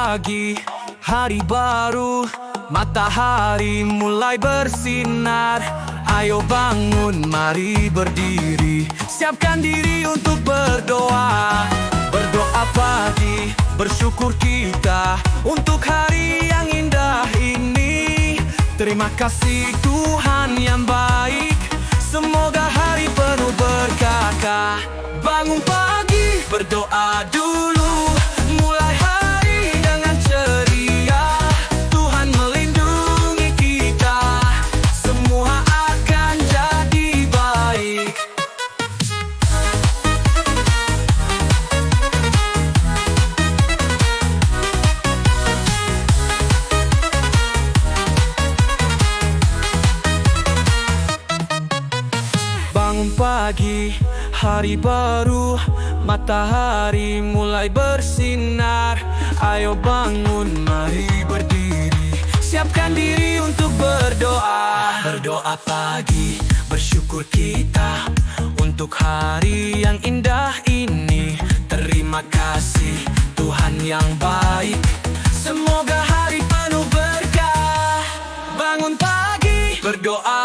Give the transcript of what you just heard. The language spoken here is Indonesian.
pagi, hari baru, matahari mulai bersinar. Ayo bangun, mari berdiri, siapkan diri untuk berdoa. Berdoa pagi, bersyukur kita untuk hari yang indah ini. Terima kasih Tuhan yang baik, semoga hari penuh berkah. Bangun pagi, berdoa dulu, mulai hari dengan ceria. Tuhan melindungi kita, semua akan jadi baik. Bangun pagi, hari baru, matahari mulai bersinar. Ayo bangun, mari berdiri, siapkan diri untuk berdoa. Berdoa pagi, bersyukur kita untuk hari yang indah ini. Terima kasih Tuhan yang baik, semoga hari penuh berkah. Bangun pagi, berdoa